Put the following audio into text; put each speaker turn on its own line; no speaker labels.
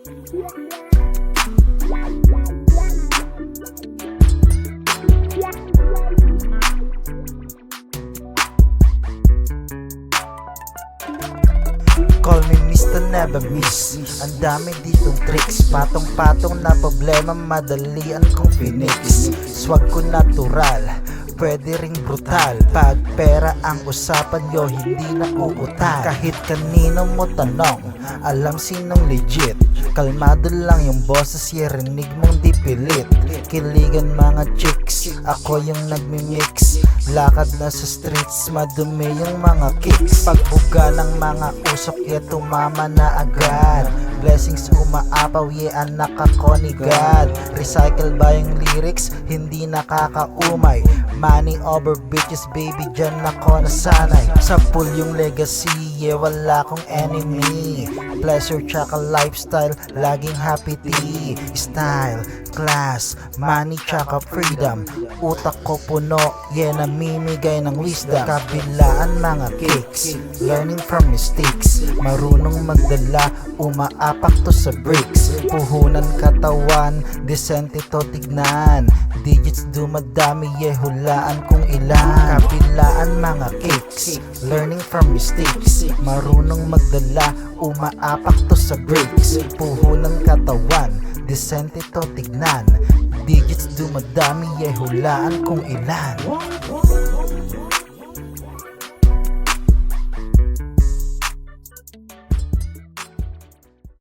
Call me Mr. Never Miss. Ang dami ditong tricks, patong-patong na problema, madalian kong pinix. Swag ko natural, pwede ring brutal. Pag pera ang usapan yo, hindi na uutal. Kahit kanino mo tanong, alam sinong legit. Kalmado lang yung boses, rinig mong di pilit. Kiligan mga chicks, ako yung nagmimix. Lakad na sa streets, madumi yung mga kicks. Pagbuga ng mga usok, tumama na agad. Blessings umaapaw, anak ako ni God. Recycle ba yung lyrics? Hindi nakakaumay. Money over bitches, baby, dyan ako nasanay. Sa pool yung legacy, wala kong enemy. Pleasure tsaka lifestyle, laging happy tea. Style, class, money tsaka freedom. Utak ko puno, namimigay ng wisdom. Kabilaan mga kicks, learning from mistakes. Marunong magdala, umaapak to sa bricks. Puhunan katawan, disente to tignan. Digits dumadami, hulaan kung ilan. Kabilaan mga kicks, learning from mistakes. Marunong magdala, umaapak to sa bricks. Puhunan katawan, disente to tignan. Digits dumadami, hulaan kung ilan.